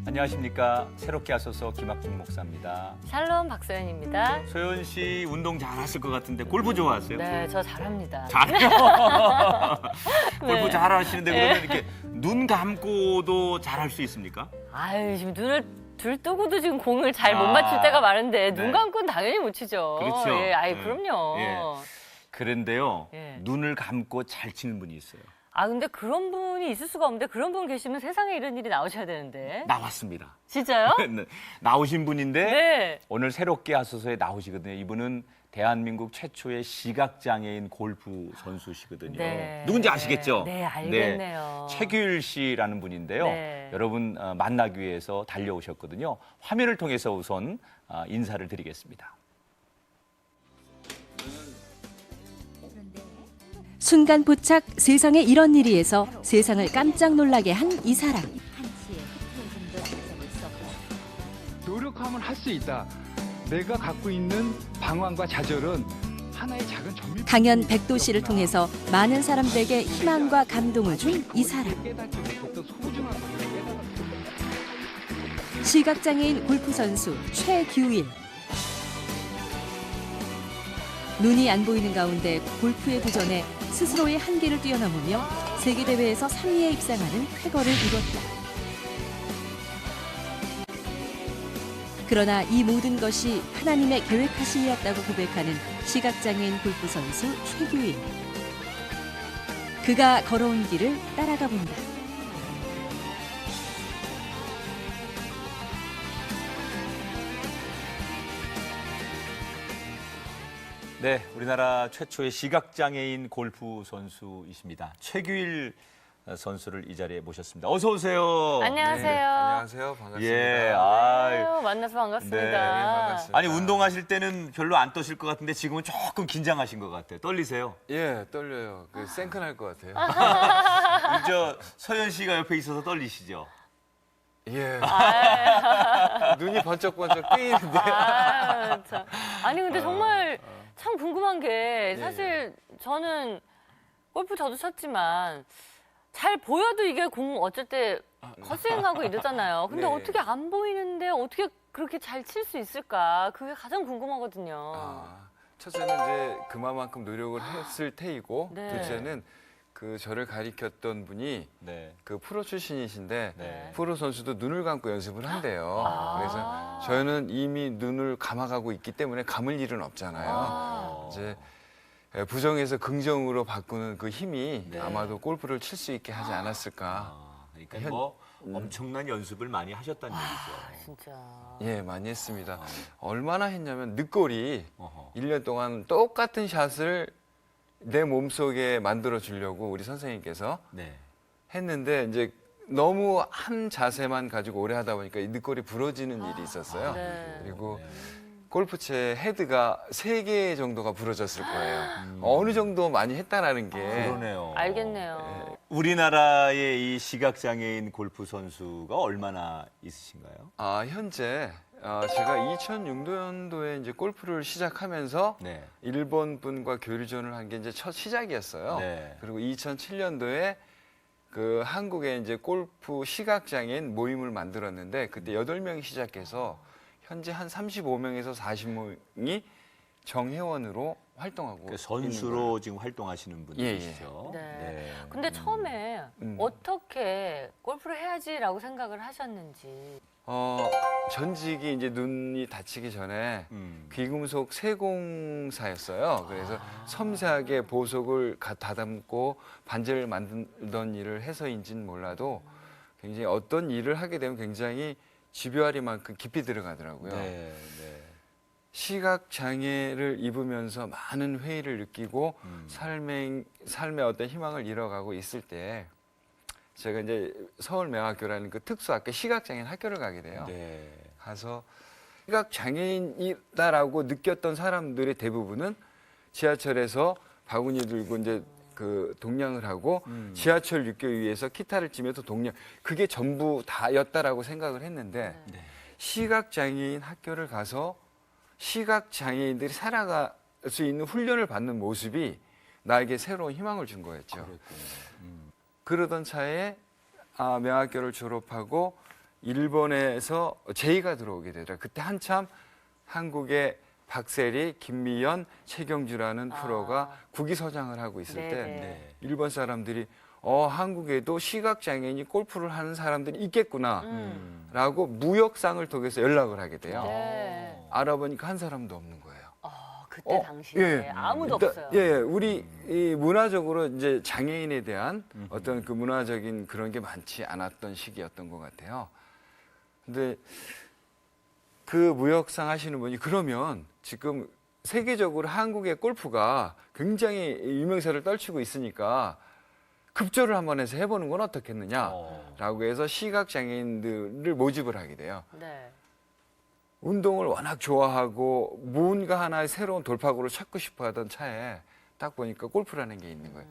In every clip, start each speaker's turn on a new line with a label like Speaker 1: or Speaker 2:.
Speaker 1: 안녕하십니까. 새롭게 하소서 김학중 목사입니다.
Speaker 2: 샬롬 박소연입니다.
Speaker 1: 소연 씨 운동 잘하실 것 같은데 골프 좋아하세요?
Speaker 2: 네, 저 잘합니다.
Speaker 1: 잘해요. 골프
Speaker 2: 네.
Speaker 1: 잘하시는데 그러면
Speaker 2: 네.
Speaker 1: 이렇게 눈 감고도 잘할 수 있습니까?
Speaker 2: 아유, 지금 눈을 둘 뜨고도 지금 공을 잘 못
Speaker 1: 아,
Speaker 2: 맞출 때가 많은데
Speaker 1: 네.
Speaker 2: 눈 감고는 당연히 못 치죠.
Speaker 1: 그렇죠.
Speaker 2: 예, 아이,
Speaker 1: 네.
Speaker 2: 그럼요.
Speaker 1: 예. 그런데요.
Speaker 2: 예.
Speaker 1: 눈을 감고 잘 치는 분이 있어요.
Speaker 2: 아, 근데 그런 분이 있을 수가 없는데 그런 분 계시면 세상에 이런 일이 나오셔야 되는데.
Speaker 1: 나왔습니다.
Speaker 2: 진짜요?
Speaker 1: 네, 나오신 분인데
Speaker 2: 네.
Speaker 1: 오늘 새롭게 하소서에 나오시거든요. 이분은 대한민국 최초의 시각장애인 골프 선수시거든요.
Speaker 2: 네.
Speaker 1: 누군지 아시겠죠?
Speaker 2: 네, 알겠네요.
Speaker 1: 최규일 씨라는 분인데요.
Speaker 2: 네.
Speaker 1: 여러분 만나기 위해서 달려오셨거든요. 화면을 통해서 우선 인사를 드리겠습니다.
Speaker 3: 순간포착 세상에 이런 일이에서 세상을 깜짝 놀라게 한 이 사람.
Speaker 4: 노력하면 할 수 있다. 내가 갖고 있는 방황과 좌절은 하나의 작은 점입.
Speaker 3: 강연 백도씨를 통해서 많은 사람들에게 희망과 감동을 준 이 사람.
Speaker 4: 깨닫지 못했던 소중한 것을 깨달았다.
Speaker 3: 시각장애인 골프 선수 최규일. 눈이 안 보이는 가운데 골프에 도전해 스스로의 한계를 뛰어넘으며 세계대회에서 3위에 입상하는 쾌거를 이뤘다. 그러나 이 모든 것이 하나님의 계획하심이었다고 고백하는 시각장애인 골프 선수 최규일. 그가 걸어온 길을 따라가 본다.
Speaker 1: 네, 우리나라 최초의 시각장애인 골프 선수이십니다. 최규일 선수를 이 자리에 모셨습니다. 어서 오세요.
Speaker 2: 안녕하세요.
Speaker 5: 안녕하세요. 반갑습니다.
Speaker 1: 예,
Speaker 2: 아유, 만나서 반갑습니다.
Speaker 1: 네,
Speaker 5: 반갑습니다.
Speaker 1: 아니 운동하실 때는 별로 안 떠실 것 같은데 지금은 조금 긴장하신 것 같아요. 떨리세요?
Speaker 5: 예, 떨려요. 생큰할 것 같아요.
Speaker 1: 저 서현 씨가 옆에 있어서 떨리시죠?
Speaker 5: 예.
Speaker 2: 아유,
Speaker 5: 눈이 번쩍번쩍 뜨이는데.
Speaker 2: 아유, 참. 아니, 근데 정말 참 궁금한 게 사실 저는 골프 저도 쳤지만 잘 보여도 이게 공 어쩔 때 헛스윙하고 이러잖아요. 근데
Speaker 5: 네.
Speaker 2: 어떻게 안 보이는데 어떻게 그렇게 잘 칠 수 있을까? 그게 가장 궁금하거든요.
Speaker 5: 첫째는 이제 그만큼 노력을 했을 테이고,
Speaker 2: 네.
Speaker 5: 둘째는 그 저를 가리켰던 분이
Speaker 1: 네.
Speaker 5: 그 프로 출신이신데
Speaker 1: 네.
Speaker 5: 프로 선수도 눈을 감고 연습을 한대요.
Speaker 2: 아.
Speaker 5: 그래서 저희는 이미 눈을 감아가고 있기 때문에 감을 일은 없잖아요.
Speaker 2: 아.
Speaker 5: 이제 부정에서 긍정으로 바꾸는 그 힘이
Speaker 1: 네.
Speaker 5: 아마도 골프를 칠 수 있게 하지 않았을까.
Speaker 1: 그러니까
Speaker 5: 현-
Speaker 1: 뭐 엄청난 연습을 많이 하셨다는 얘기죠.
Speaker 2: 진짜.
Speaker 5: 예, 많이 했습니다. 얼마나 했냐면 늦골이
Speaker 1: 어허.
Speaker 5: 1년 동안 똑같은 샷을 내 몸속에 만들어 주려고 우리 선생님께서
Speaker 1: 네.
Speaker 5: 했는데 이제 너무 한 자세만 가지고 오래 하다 보니까 이 늦골이 부러지는 일이 있었어요.
Speaker 2: 네.
Speaker 5: 그리고 골프채 헤드가 3개 정도가 부러졌을 거예요. 어느 정도 많이 했다라는 게
Speaker 1: 그러네요.
Speaker 2: 알겠네요.
Speaker 1: 우리나라의 이 시각장애인 골프 선수가 얼마나 있으신가요?
Speaker 5: 현재 제가 2006년도에 이제 골프를 시작하면서
Speaker 1: 네.
Speaker 5: 일본 분과 교류전을 한 게 이제 첫 시작이었어요.
Speaker 1: 네.
Speaker 5: 그리고 2007년도에 그 한국에 이제 골프 시각장애인 모임을 만들었는데 그때 8명이 시작해서 현재 한 35명에서 40명이 정회원으로 활동하고
Speaker 1: 그
Speaker 5: 있는 거예요.
Speaker 1: 선수로 지금 활동하시는 분들이시죠.
Speaker 2: 네. 근데 처음에 어떻게 골프를 해야지라고 생각을 하셨는지.
Speaker 5: 전직이 이제 눈이 다치기 전에
Speaker 1: 음.
Speaker 5: 귀금속 세공사였어요. 그래서 섬세하게 보석을 다듬고 반지를 만들던 일을 해서인지는 몰라도 굉장히 어떤 일을 하게 되면 굉장히 집요하리만큼 깊이 들어가더라고요.
Speaker 1: 네, 네.
Speaker 5: 시각 장애를 입으면서 많은 회의를 느끼고 삶의 어떤 희망을 잃어가고 있을 때 제가 이제 서울명학교라는 그 특수학교 시각장애인 학교를 가게 돼요.
Speaker 1: 네.
Speaker 5: 가서 시각장애인이다라고 느꼈던 사람들의 대부분은 지하철에서 바구니 들고 이제 그 동냥을 하고 지하철 육교 위에서 기타를 치면서 동냥 그게 전부 다였다라고 생각을 했는데
Speaker 1: 네.
Speaker 5: 시각장애인 학교를 가서 시각장애인들이 살아갈 수 있는 훈련을 받는 모습이 나에게 새로운 희망을 준 거였죠.
Speaker 1: 그랬군요.
Speaker 5: 그러던 차에 명학교를 졸업하고 일본에서 제의가 들어오게 되더라고요. 그때 한참 한국의 박세리, 김미연, 최경주라는 프로가 국위서장을 하고 있을 때
Speaker 2: 네네.
Speaker 5: 일본 사람들이 한국에도 시각장애인이 골프를 하는 사람들이 있겠구나 라고 무역상을 통해서 연락을 하게 돼요.
Speaker 2: 네.
Speaker 5: 알아보니까 한 사람도 없는 거예요.
Speaker 2: 그때 당시에 아무도 없어요.
Speaker 5: 우리 이 문화적으로 이제 장애인에 대한 어떤 그 문화적인 그런 게 많지 않았던 시기였던 것 같아요. 근데 그 무역상 하시는 분이 그러면 지금 세계적으로 한국의 골프가 굉장히 유명세를 떨치고 있으니까 급조를 한번 해서 해보는 건 어떻겠느냐라고 해서 시각장애인들을 모집을 하게 돼요.
Speaker 2: 네.
Speaker 5: 운동을 워낙 좋아하고 뭔가 하나의 새로운 돌파구를 찾고 싶어 하던 차에 딱 보니까 골프라는 게 있는 거예요.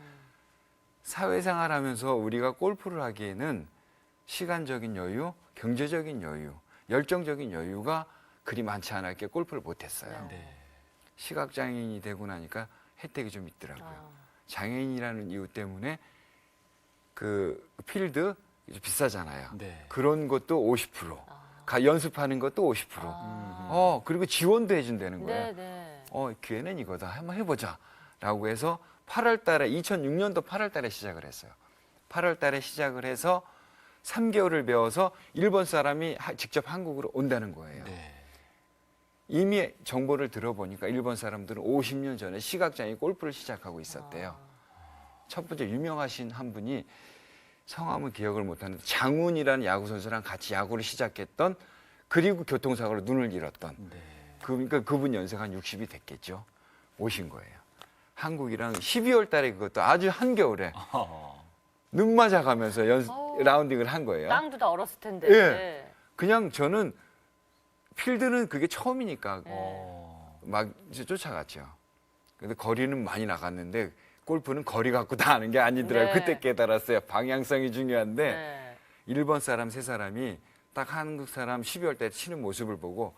Speaker 5: 사회생활 하면서 우리가 골프를 하기에는 시간적인 여유, 경제적인 여유, 열정적인 여유가 그리 많지 않았기에 골프를 못했어요. 시각장애인이 되고 나니까 혜택이 좀 있더라고요. 장애인이라는 이유 때문에 그 필드 비싸잖아요. 그런 것도 50%. 연습하는 것도 50%. 그리고 지원도 해준다는 거예요.
Speaker 2: 네네.
Speaker 5: 기회는 이거다. 한번 해보자. 라고 해서 8월 달에, 2006년도 8월 달에 시작을 했어요. 8월 달에 시작을 해서 3개월을 배워서 일본 사람이 직접 한국으로 온다는 거예요. 이미 정보를 들어보니까 일본 사람들은 50년 전에 시각장애인 골프를 시작하고 있었대요. 첫 번째 유명하신 한 분이 성함은 기억을 못하는데 장훈이라는 야구 선수랑 같이 야구를 시작했던 그리고 교통사고로 눈을 잃었던 그러니까 그분 연세가 한 60이 됐겠죠. 오신 거예요. 한국이랑 12월 달에 그것도 아주 한겨울에 눈 맞아가면서 라운딩을 한 거예요.
Speaker 2: 땅도 다 얼었을 텐데.
Speaker 5: 예. 그냥 저는 필드는 그게 처음이니까 막 이제 쫓아갔죠. 근데 거리는 많이 나갔는데 골프는 거리 갖고 다 하는 게 아니더라고요.
Speaker 2: 네.
Speaker 5: 그때 깨달았어요. 방향성이 중요한데
Speaker 2: 네.
Speaker 5: 일본 사람 세 사람이 딱 한국 사람 12월 때 치는 모습을 보고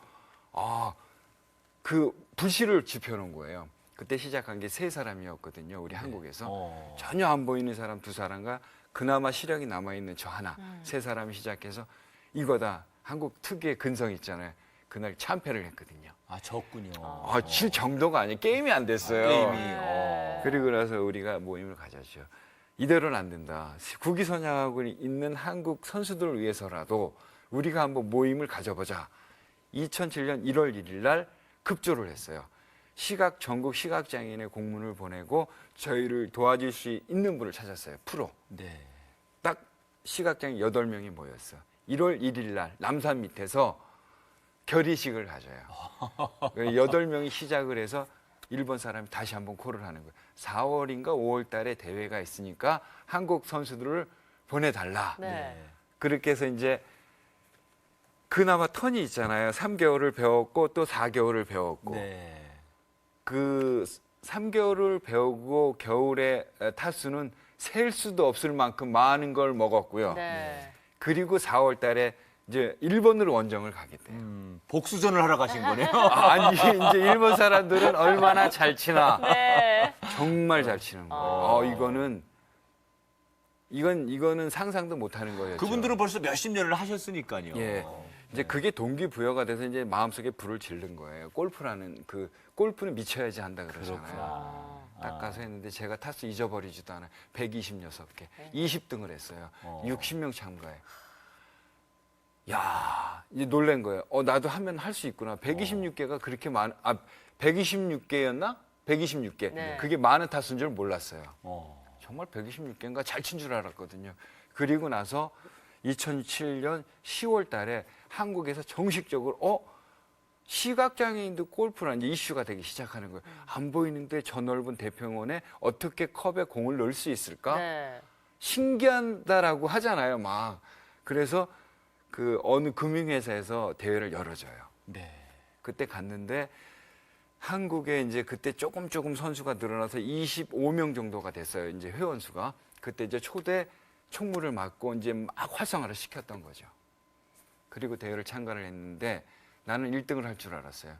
Speaker 5: 그 불씨를 지펴놓은 거예요. 그때 시작한 게 세 사람이었거든요. 우리 한국에서. 전혀 안 보이는 사람 두 사람과 그나마 시력이 남아있는 저 하나. 세 사람이 시작해서 이거다. 한국 특유의 근성 있잖아요. 그날 참패를 했거든요.
Speaker 1: 졌군요.
Speaker 5: 칠 정도가 아니에요. 게임이 안 됐어요.
Speaker 1: 게임이.
Speaker 5: 그리고 나서 우리가 모임을 가졌죠. 이대로는 안 된다. 국위선양하고 있는 한국 선수들을 위해서라도 우리가 한번 모임을 가져보자. 2007년 1월 1일 날 급조를 했어요. 전국 시각장애인의 공문을 보내고 저희를 도와줄 수 있는 분을 찾았어요. 프로. 딱 시각장애인 8명이 모였어. 1월 1일 날 남산 밑에서 결의식을 가져요. 8명이 시작을 해서 일본 사람이 다시 한번 콜을 하는 거예요. 4월인가 5월 달에 대회가 있으니까 한국 선수들을 보내달라.
Speaker 2: 네.
Speaker 5: 그렇게 해서 이제 그나마 턴이 있잖아요. 3개월을 배웠고 또 4개월을 배웠고. 그 3개월을 배우고 겨울에 타수는 셀 수도 없을 만큼 많은 걸 먹었고요.
Speaker 2: 네.
Speaker 5: 그리고 4월 달에 이제 일본으로 원정을 가게 돼요.
Speaker 1: 복수전을 하러 가신 거네요.
Speaker 5: 아니 이제 일본 사람들은 얼마나 잘 치나
Speaker 2: 네.
Speaker 5: 정말 잘 치는 거예요. 이거는 상상도 못하는 거였죠.
Speaker 1: 그분들은 벌써 몇십 년을 하셨으니까요.
Speaker 5: 예. 이제 그게 동기부여가 돼서 이제 마음속에 불을 지른 거예요. 골프는 미쳐야지 한다 그러잖아요. 딱 가서 했는데 제가 타수 잊어버리지도 않아요. 126개, 20등을 했어요. 60명 참가해. 야, 이제 놀란 거예요. 나도 하면 할 수 있구나. 126개가 그렇게 126개였나? 126개.
Speaker 2: 네.
Speaker 5: 그게 많은 타수인 줄 몰랐어요. 정말 126개인가 잘 친 줄 알았거든요. 그리고 나서 2007년 10월 달에 한국에서 정식적으로 시각장애인도 골프라는 이슈가 되기 시작하는 거예요. 안 보이는데 저 넓은 대평원에 어떻게 컵에 공을 넣을 수 있을까?
Speaker 2: 네.
Speaker 5: 신기하다라고 하잖아요, 막. 그래서 그 어느 금융회사에서 대회를 열어줘요. 그때 갔는데 한국에 이제 그때 조금 선수가 늘어나서 25명 정도가 됐어요. 이제 회원수가. 그때 이제 초대 총무를 맡고 이제 막 활성화를 시켰던 거죠. 그리고 대회를 참가를 했는데 나는 1등을 할 줄 알았어요.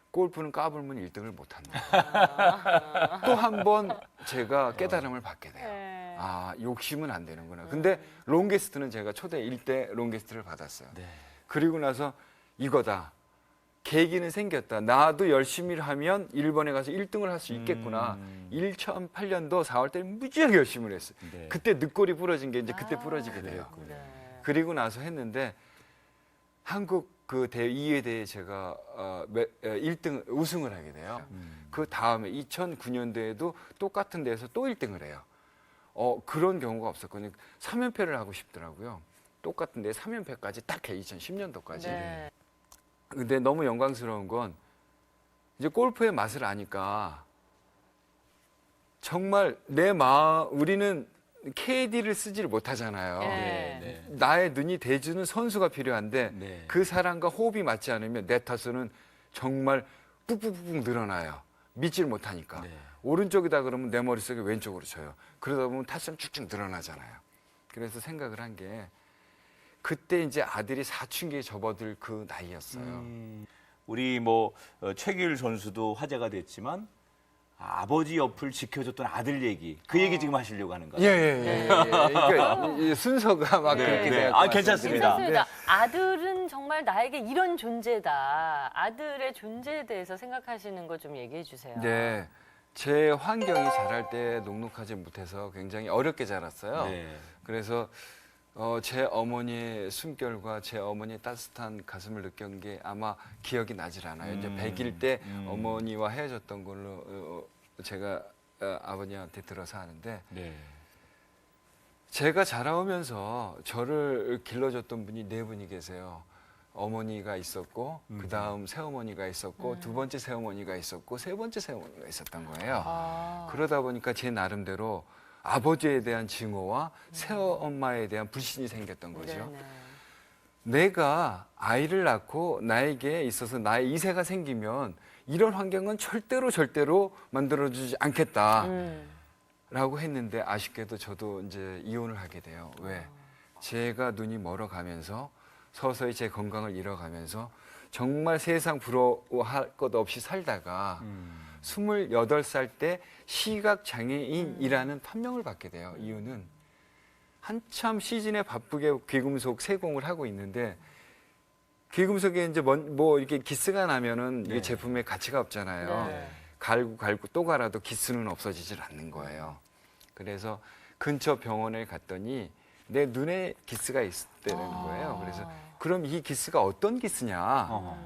Speaker 5: 골프는 까불면 1등을 못 한다. 또 한 번 제가 깨달음을 받게 돼요. 아, 욕심은 안 되는구나. 근데 롱게스트는 제가 초대 1대 롱게스트를 받았어요.
Speaker 1: 네.
Speaker 5: 그리고 나서 이거다. 계기는 생겼다. 나도 열심히 하면 일본에 가서 1등을 할 수 있겠구나. 2008년도 4월 때 무지하게 열심히 했어요.
Speaker 1: 네.
Speaker 5: 그때 늑골이 부러진 게 이제 그때 부러지게 돼요.
Speaker 2: 네.
Speaker 5: 그리고 나서 했는데 한국 그 대회 2회 대회 제가 1등 우승을 하게 돼요. 그 다음에 2009년도에도 똑같은 데에서 또 1등을 해요. 그런 경우가 없었거든요. 3연패를 하고 싶더라고요. 똑같은 데 3연패까지 딱 해, 2010년도까지.
Speaker 2: 네.
Speaker 5: 근데 너무 영광스러운 건 이제 골프의 맛을 아니까 정말 우리는 KD를 쓰지를 못하잖아요.
Speaker 2: 네.
Speaker 5: 나의 눈이 대주는 선수가 필요한데
Speaker 1: 네.
Speaker 5: 그 사람과 호흡이 맞지 않으면 내 타수는 정말 뚝뚝뚝 늘어나요. 믿질 못하니까.
Speaker 1: 네.
Speaker 5: 오른쪽이다 그러면 내 머릿속에 왼쪽으로 쳐요. 그러다 보면 타수는 쭉쭉 늘어나잖아요. 그래서 생각을 한 게 그때 이제 아들이 사춘기에 접어들 그 나이였어요.
Speaker 1: 우리 최규일 선수도 화제가 됐지만 아버지 옆을 지켜줬던 아들 얘기 그 얘기 지금 하시려고 하는 거예요.
Speaker 5: 예. 그러니까 이 순서가 막
Speaker 2: 네.
Speaker 5: 그렇게
Speaker 1: 네.
Speaker 5: 돼요.
Speaker 1: 아, 괜찮습니다.
Speaker 2: 괜찮습니다. 아들은 정말 나에게 이런 존재다. 아들의 존재에 대해서 생각하시는 거 좀 얘기해 주세요.
Speaker 5: 네. 제 환경이 자랄 때 녹록하지 못해서 굉장히 어렵게 자랐어요.
Speaker 1: 네.
Speaker 5: 그래서 제 어머니의 숨결과 제 어머니의 따뜻한 가슴을 느낀 게 아마 기억이 나질 않아요. 이제 100일 때 어머니와 헤어졌던 걸로 제가 아버님한테 들어서 하는데
Speaker 1: 네.
Speaker 5: 제가 자라오면서 저를 길러줬던 분이 4분이 계세요. 어머니가 있었고 그 다음 새어머니가 있었고 두 번째 새어머니가 있었고 세 번째 새어머니가 있었던 거예요. 그러다 보니까 제 나름대로 아버지에 대한 증오와 새엄마에 대한 불신이 생겼던 거죠.
Speaker 2: 네네.
Speaker 5: 내가 아이를 낳고 나에게 있어서 나의 이세가 생기면 이런 환경은 절대로 만들어주지 않겠다라고 했는데 아쉽게도 저도 이제 이혼을 하게 돼요. 왜? 제가 눈이 멀어가면서 서서히 제 건강을 잃어가면서 정말 세상 부러워할 것 없이 살다가 28살 때 시각장애인이라는 판명을 받게 돼요. 이유는 한참 시즌에 바쁘게 귀금속 세공을 하고 있는데 귀금속에 이제 이렇게 기스가 나면은 이게 제품에 가치가 없잖아요.
Speaker 2: 네.
Speaker 5: 갈고 또 갈아도 기스는 없어지질 않는 거예요. 그래서 근처 병원에 갔더니 내 눈에 기스가 있다는 거예요. 그래서 그럼 이 기스가 어떤 기스냐?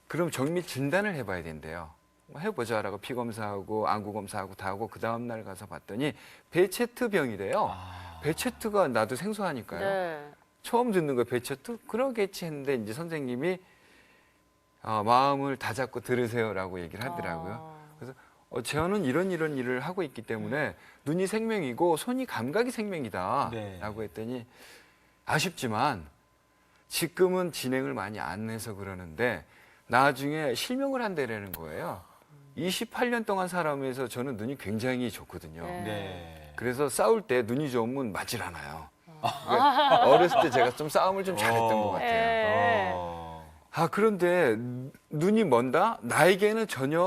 Speaker 5: 그럼 정밀 진단을 해봐야 된대요. 해보자라고 피 검사하고 안구 검사하고 다 하고 그 다음 날 가서 봤더니 베체트 병이래요. 베체트가 나도 생소하니까요.
Speaker 2: 네.
Speaker 5: 처음 듣는 거예요. 베체트? 그러겠지 했는데 이제 선생님이 마음을 다잡고 들으세요라고 얘기를 하더라고요. 그래서 저는 이런 일을 하고 있기 때문에 눈이 생명이고 손이 감각이 생명이다라고
Speaker 1: 네.
Speaker 5: 했더니 아쉽지만 지금은 진행을 많이 안 해서 그러는데 나중에 실명을 한다라는 거예요. 28년 동안 살아오면서 저는 눈이 굉장히 좋거든요.
Speaker 2: 네.
Speaker 1: 네.
Speaker 5: 그래서 싸울 때 눈이 좋으면 맞질 않아요. 그러니까 어렸을 때 제가 좀 싸움을 좀 잘했던 것 같아요.
Speaker 2: 네.
Speaker 5: 그런데 눈이 먼다? 나에게는 전혀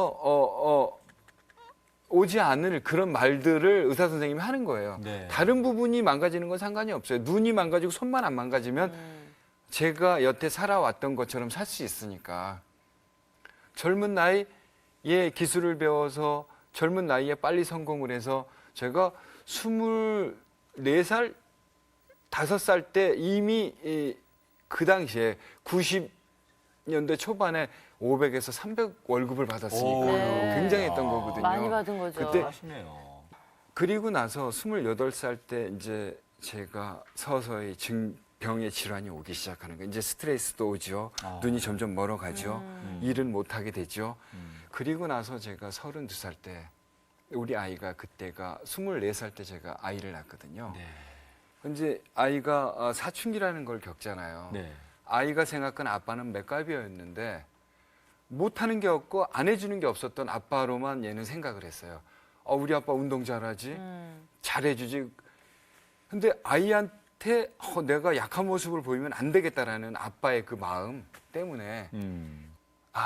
Speaker 5: 오지 않을 그런 말들을 의사 선생님이 하는 거예요.
Speaker 1: 네.
Speaker 5: 다른 부분이 망가지는 건 상관이 없어요. 눈이 망가지고 손만 안 망가지면 제가 여태 살아왔던 것처럼 살 수 있으니까. 젊은 나이에 기술을 배워서 젊은 나이에 빨리 성공을 해서 제가 24살, 5살 때 이미 그 당시에 90년대 초반에 500에서 300 월급을 받았으니까
Speaker 2: 네.
Speaker 5: 굉장했던 거거든요.
Speaker 2: 많이 받은 거죠.
Speaker 5: 그때
Speaker 1: 하시네요.
Speaker 5: 그리고 나서 28살 때 이제 제가 서서히 병의 질환이 오기 시작하는 거예요. 이제 스트레스도 오죠. 눈이 점점 멀어가죠. 일은 못하게 되죠. 그리고 나서 제가 32살 때 우리 아이가 그때가 24살 때 제가 아이를 낳거든요.
Speaker 1: 네.
Speaker 5: 이제 아이가 사춘기라는 걸 겪잖아요.
Speaker 1: 네.
Speaker 5: 아이가 생각한 아빠는 맥가비였는데 못하는 게 없고 안 해주는 게 없었던 아빠로만 얘는 생각을 했어요. 우리 아빠 운동 잘하지, 잘해주지. 근데 아이한테 내가 약한 모습을 보이면 안 되겠다라는 아빠의 그 마음 때문에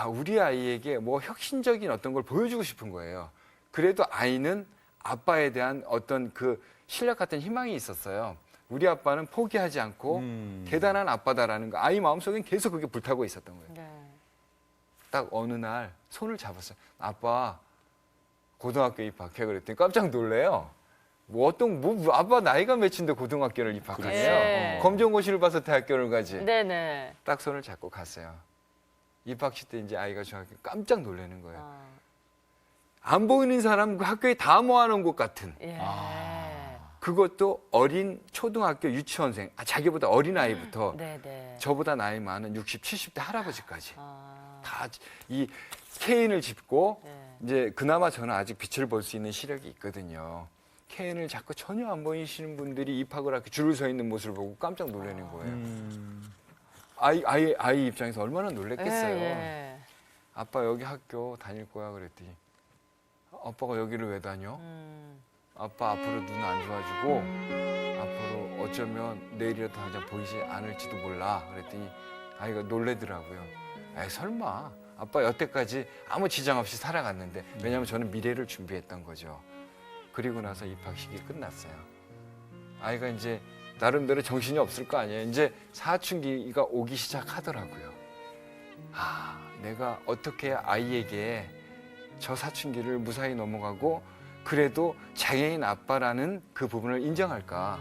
Speaker 5: 우리 아이에게 뭐 혁신적인 어떤 걸 보여주고 싶은 거예요. 그래도 아이는 아빠에 대한 어떤 그 신뢰 같은 희망이 있었어요. 우리 아빠는 포기하지 않고 대단한 아빠다라는 거 아이 마음속엔 계속 그게 불타고 있었던 거예요.
Speaker 2: 네.
Speaker 5: 딱 어느 날 손을 잡았어요. 아빠 고등학교 입학해 그랬더니 깜짝 놀래요. 아빠 나이가 몇인데 고등학교를 입학하세요?
Speaker 2: 네.
Speaker 5: 검정고시를 봐서 대학교를 가지.
Speaker 2: 네네.
Speaker 5: 딱 손을 잡고 갔어요. 입학식 때 이제 아이가 중학교 깜짝 놀라는 거예요.
Speaker 2: 아,
Speaker 5: 안 보이는 사람 그 학교에 다 모아놓은 것 같은.
Speaker 2: 예.
Speaker 5: 그것도 어린 초등학교 유치원생, 자기보다 어린 아이부터
Speaker 2: 네네.
Speaker 5: 저보다 나이 많은 60, 70대 할아버지까지
Speaker 2: 아,
Speaker 5: 다 이 케인을 짚고
Speaker 2: 네.
Speaker 5: 이제 그나마 저는 아직 빛을 볼 수 있는 시력이 있거든요. 케인을 잡고 전혀 안 보이시는 분들이 입학을 하고 줄을 서 있는 모습을 보고 깜짝 놀라는 거예요. 아이 입장에서 얼마나 놀랬겠어요.
Speaker 2: 예.
Speaker 5: 아빠 여기 학교 다닐 거야 그랬더니 아빠가 여기를 왜 다녀? 아빠 앞으로 눈 안 좋아지고 앞으로 어쩌면 내일이라도 당장 보이지 않을지도 몰라 그랬더니 아이가 놀래더라고요. 에이 설마 아빠 여태까지 아무 지장 없이 살아갔는데 왜냐하면 저는 미래를 준비했던 거죠. 그리고 나서 입학식이 끝났어요. 아이가 이제 나름대로 정신이 없을 거 아니에요. 이제 사춘기가 오기 시작하더라고요. 내가 어떻게 아이에게 저 사춘기를 무사히 넘어가고 그래도 장애인 아빠라는 그 부분을 인정할까.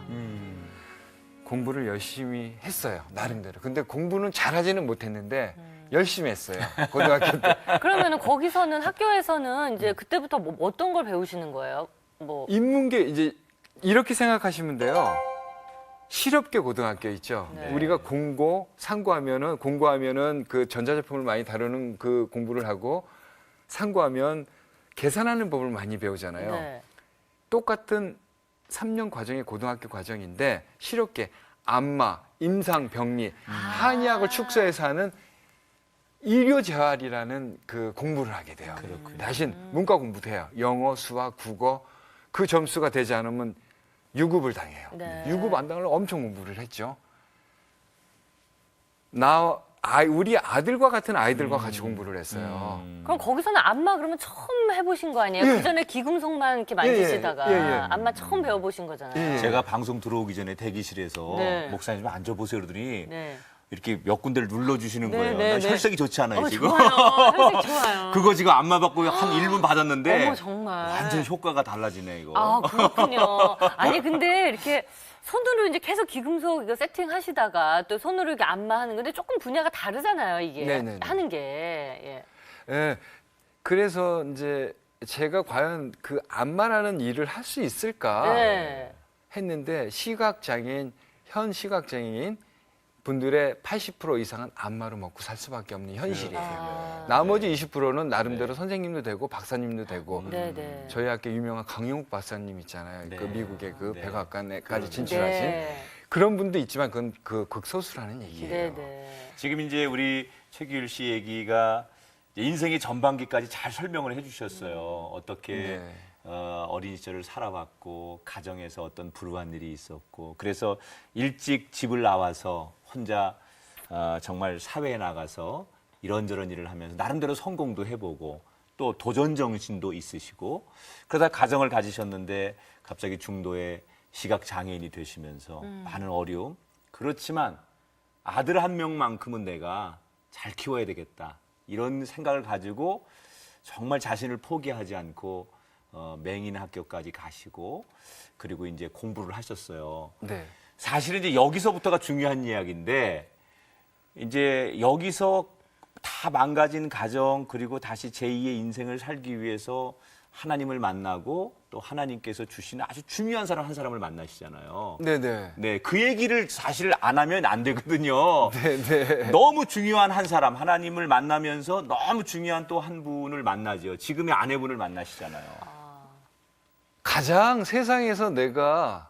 Speaker 5: 공부를 열심히 했어요. 나름대로. 근데 공부는 잘하지는 못했는데 열심히 했어요. 고등학교 때.
Speaker 2: 그러면은 거기서는 학교에서는 이제 그때부터 뭐 어떤 걸 배우시는 거예요? 뭐
Speaker 5: 인문계 이제 이렇게 생각하시면 돼요. 실업계 고등학교 있죠.
Speaker 2: 네.
Speaker 5: 우리가 공고하면은 그 전자제품을 많이 다루는 그 공부를 하고 상고하면 계산하는 법을 많이 배우잖아요.
Speaker 2: 네.
Speaker 5: 똑같은 3년 과정의 고등학교 과정인데 실업계 안마, 임상, 병리, 한의학을 축소해서 하는 일요재활이라는 그 공부를 하게 돼요. 대신 문과 공부도 해요. 영어, 수학, 국어 그 점수가 되지 않으면 유급을 당해요.
Speaker 2: 네.
Speaker 5: 유급 안 당하려고 엄청 공부를 했죠. 우리 아들과 같은 아이들과 같이 공부를 했어요.
Speaker 2: 그럼 거기서는 안마 그러면 처음 해보신 거 아니에요?
Speaker 5: 예.
Speaker 2: 그 전에 귀금속만 이렇게 만지시다가
Speaker 5: 예.
Speaker 2: 안마 처음 배워보신 거잖아요.
Speaker 5: 예.
Speaker 1: 제가 방송 들어오기 전에 대기실에서
Speaker 2: 네.
Speaker 1: 목사님 좀 앉아보세요 그러더니
Speaker 2: 네.
Speaker 1: 이렇게 몇 군데를 눌러주시는
Speaker 2: 네,
Speaker 1: 거예요.
Speaker 2: 네,
Speaker 1: 나
Speaker 2: 네.
Speaker 1: 혈색이 좋지 않아요 지금.
Speaker 2: 좋아요. 혈색 좋아요.
Speaker 1: 그거 지금 안마 받고 한 1분 받았는데
Speaker 2: 어머, 정말.
Speaker 1: 완전 효과가 달라지네 이거.
Speaker 2: 아, 그렇군요. 아니, 근데 이렇게 손으로 이제 계속 귀금속 이거 세팅하시다가 또 손으로 이렇게 안마하는 건데 조금 분야가 다르잖아요, 이게.
Speaker 5: 네네네.
Speaker 2: 하는 게. 예.
Speaker 5: 예. 그래서 이제 제가 과연 그 안마라는 일을 할 수 있을까
Speaker 2: 네.
Speaker 5: 했는데 현 시각장애인 분들의 80% 이상은 안마로 먹고 살 수밖에 없는 현실이에요.
Speaker 2: 아.
Speaker 5: 나머지 20%는 나름대로 선생님도 되고 박사님도 되고
Speaker 2: 네네.
Speaker 5: 저희 학교 유명한 강용욱 박사님 있잖아요.
Speaker 1: 네.
Speaker 5: 그 미국의 그
Speaker 1: 네.
Speaker 5: 백악관에까지 진출하신
Speaker 2: 네.
Speaker 5: 그런 분도 있지만 그건 그 극소수라는 얘기예요.
Speaker 2: 네네.
Speaker 1: 지금 이제 우리 최규일 씨 얘기가 이제 인생의 전반기까지 잘 설명을 해주셨어요. 어떻게
Speaker 5: 네.
Speaker 1: 어린 시절을 살아왔고 가정에서 어떤 불우한 일이 있었고 그래서 일찍 집을 나와서 혼자 정말 사회에 나가서 이런저런 일을 하면서 나름대로 성공도 해보고 또 도전 정신도 있으시고 그러다 가정을 가지셨는데 갑자기 중도의 시각 장애인이 되시면서 많은 어려움 그렇지만 아들 한 명만큼은 내가 잘 키워야 되겠다 이런 생각을 가지고 정말 자신을 포기하지 않고 맹인 학교까지 가시고 그리고 이제 공부를 하셨어요.
Speaker 5: 네.
Speaker 1: 사실은 이제 여기서부터가 중요한 이야기인데 이제 여기서 다 망가진 가정 그리고 다시 제2의 인생을 살기 위해서 하나님을 만나고 또 하나님께서 주시는 아주 중요한 사람 한 사람을 만나시잖아요.
Speaker 5: 네네.
Speaker 1: 네, 그 얘기를 사실 안 하면 안 되거든요.
Speaker 5: 네네.
Speaker 1: 너무 중요한 한 사람, 하나님을 만나면서 너무 중요한 또 한 분을 만나죠. 지금의 아내분을 만나시잖아요.
Speaker 5: 가장 세상에서 내가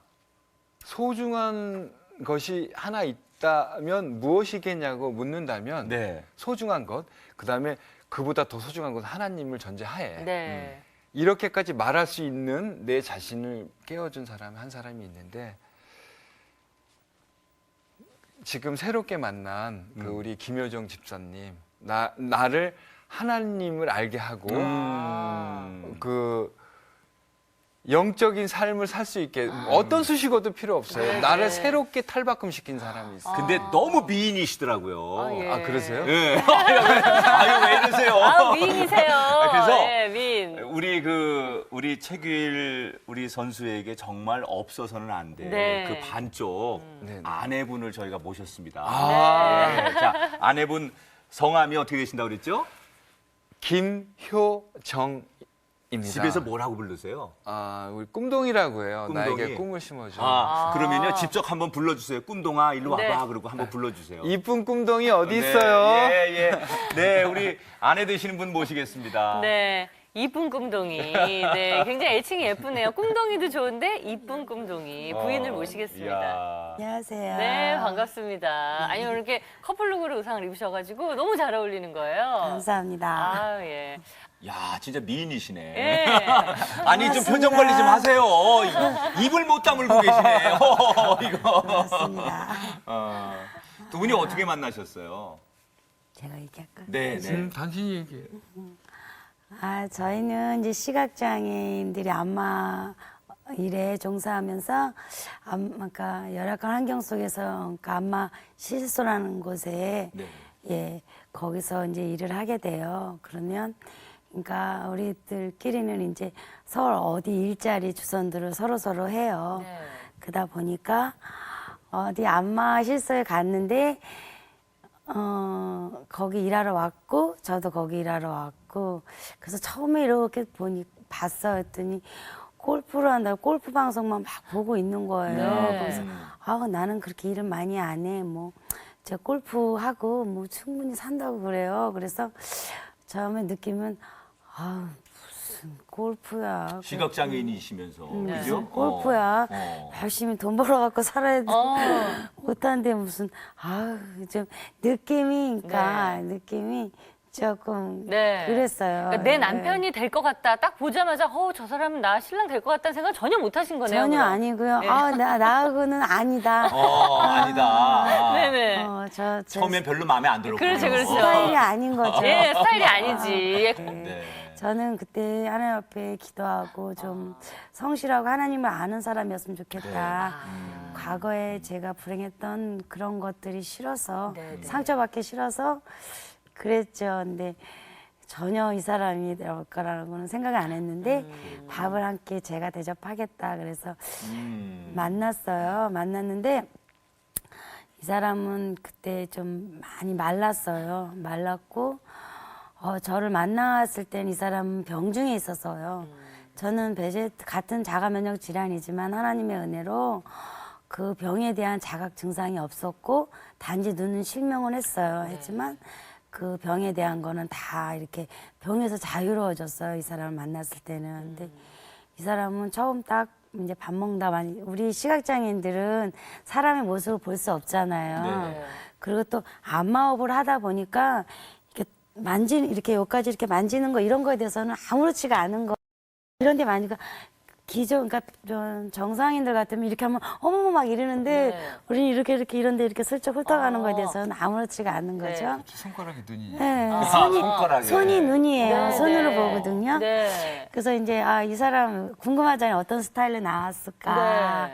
Speaker 5: 소중한 것이 하나 있다면 무엇이겠냐고 묻는다면
Speaker 1: 네.
Speaker 5: 소중한 것, 그다음에 그보다 더 소중한 것 하나님을 전제하에
Speaker 2: 네.
Speaker 5: 이렇게까지 말할 수 있는 내 자신을 깨워준 사람 한 사람이 있는데 지금 새롭게 만난 그 우리 김효정 집사님 나를 하나님을 알게 하고 그 영적인 삶을 살 수 있게 어떤 수식어도 필요 없어요.
Speaker 2: 네,
Speaker 5: 나를
Speaker 2: 네.
Speaker 5: 새롭게 탈바꿈시킨 사람이 있어요.
Speaker 1: 근데 너무 미인이시더라고요.
Speaker 2: 예.
Speaker 5: 아, 그러세요?
Speaker 1: 예. 아유, 왜 이러세요?
Speaker 2: 아, 미인이세요.
Speaker 1: 그래서
Speaker 2: 네, 미인.
Speaker 1: 우리 최규일 우리 선수에게 정말 없어서는 안 돼.
Speaker 2: 네.
Speaker 1: 그 반쪽
Speaker 5: 네, 네.
Speaker 1: 아내분을 저희가 모셨습니다.
Speaker 5: 아.
Speaker 1: 네. 자, 아내분 성함이 어떻게 되신다고 그랬죠?
Speaker 5: 김효정입니다.
Speaker 1: 집에서 뭐라고 부르세요?
Speaker 5: 아, 우리 꿈동이라고 해요.
Speaker 1: 꿈동이.
Speaker 5: 나에게 꿈을 심어줘.
Speaker 1: 그러면요 직접 한번 불러주세요. 꿈동아 일로 와봐.
Speaker 2: 네.
Speaker 1: 그러고 한번 불러주세요.
Speaker 5: 이쁜 꿈동이 어디
Speaker 1: 네,
Speaker 5: 있어요?
Speaker 1: 예, 예. 네, 우리 아내 되시는 분 모시겠습니다.
Speaker 2: 네. 이쁜 꿈동이. 네, 굉장히 애칭이 예쁘네요. 꿈동이도 좋은데 이쁜 꿈동이. 부인을 모시겠습니다.
Speaker 1: 이야.
Speaker 6: 안녕하세요.
Speaker 2: 네, 반갑습니다. 아니, 오늘 이렇게 커플룩으로 의상을 입으셔가지고 너무 잘 어울리는 거예요.
Speaker 6: 감사합니다.
Speaker 2: 아, 예.
Speaker 1: 야, 진짜 미인이시네.
Speaker 2: 예.
Speaker 1: 아니 좀
Speaker 6: 고맙습니다.
Speaker 1: 표정 관리 좀 하세요. 입을 못 다물고 계시네. 이거.
Speaker 6: 반갑습니다.
Speaker 1: 두 분이 어떻게 만나셨어요?
Speaker 6: 제가 얘기할까요?
Speaker 1: 네, 네.
Speaker 5: 당신이 얘기해.
Speaker 6: 저희는 이제 시각장애인들이 안마 일에 종사하면서 그러니까 열악한 환경 속에서 그러니까 안마 실소라는 곳에
Speaker 1: 네.
Speaker 6: 예 거기서 이제 일을 하게 돼요. 그러면 그러니까 우리들끼리는 이제 서로 어디 일자리 주선들을 서로 해요.
Speaker 2: 네.
Speaker 6: 그러다 보니까 어디 안마 실소에 갔는데 거기 일하러 왔고 저도 거기 일하러 왔고 그래서 처음에 이렇게 봤어 했더니 골프를 한다고 골프 방송만 막 보고 있는 거예요.
Speaker 2: 네.
Speaker 6: 그래서 나는 그렇게 일은 많이 안 해. 뭐 제가 골프하고 뭐 충분히 산다고 그래요. 그래서 처음에 느낌은 무슨 골프야.
Speaker 1: 시각장애인이시면서 그죠?
Speaker 6: 골프야. 열심히 돈 벌어갖고 살아야 돼. 못하는데 무슨 좀 느낌이니까 느낌이 조금
Speaker 2: 네.
Speaker 6: 그랬어요.
Speaker 2: 그러니까 내
Speaker 6: 네.
Speaker 2: 남편이 될 것 같다. 딱 보자마자 저 사람은 나 신랑 될 것 같다는 생각 전혀 못 하신 거네요.
Speaker 6: 전혀
Speaker 2: 그럼.
Speaker 6: 아니고요.
Speaker 2: 네.
Speaker 6: 나하고는 아니다.
Speaker 1: 아니다.
Speaker 2: 네네.
Speaker 6: 저
Speaker 1: 처음엔 별로 마음에 안 들었고.
Speaker 2: 그렇죠, 그렇죠.
Speaker 6: 스타일이 아닌 거죠.
Speaker 2: 예, 스타일이 아니지.
Speaker 1: 네.
Speaker 6: 저는 그때 하나님 앞에 기도하고 좀 성실하고 하나님을 아는 사람이었으면 좋겠다. 과거에 제가 불행했던 그런 것들이 싫어서
Speaker 2: 네, 네.
Speaker 6: 상처받기 싫어서 그랬죠. 근데 전혀 이 사람이 될 거라고는 생각을 안 했는데 밥을 함께 제가 대접하겠다. 그래서 만났어요. 만났는데 이 사람은 그때 좀 많이 말랐어요. 말랐고 저를 만났을 때는 이 사람은 병중에 있었어요. 저는 같은 자가 면역 질환이지만 하나님의 은혜로 그 병에 대한 자각 증상이 없었고 단지 눈은 실명은 했어요. 했지만 그 병에 대한 거는 다 이렇게 병에서 자유로워졌어요. 이 사람을 만났을 때는. 근데 이 사람은 처음 딱 이제 밥 먹다 우리 시각장애인들은 사람의 모습을 볼 수 없잖아요.
Speaker 1: 네.
Speaker 6: 그리고 또 안마업을 하다 보니까 이렇게 여기까지 이렇게 만지는 거 이런 거에 대해서는 아무렇지가 않은 거. 이런 데 만지니까 그러니까 좀 정상인들 같으면 이렇게 하면 어머머 막 이러는데
Speaker 2: 네.
Speaker 6: 우리는 이렇게 이런데 이렇게 슬쩍 훑어가는 거에 대해서는 아무렇지가 않은
Speaker 2: 네.
Speaker 6: 거죠.
Speaker 5: 손가락에 눈이.
Speaker 6: 네.
Speaker 1: 손가락에.
Speaker 6: 손이 눈이에요.
Speaker 2: 네,
Speaker 6: 손으로
Speaker 2: 네.
Speaker 6: 보거든요.
Speaker 2: 네.
Speaker 6: 그래서 이제 이 사람 궁금하잖아요. 어떤 스타일로 나왔을까.
Speaker 2: 네.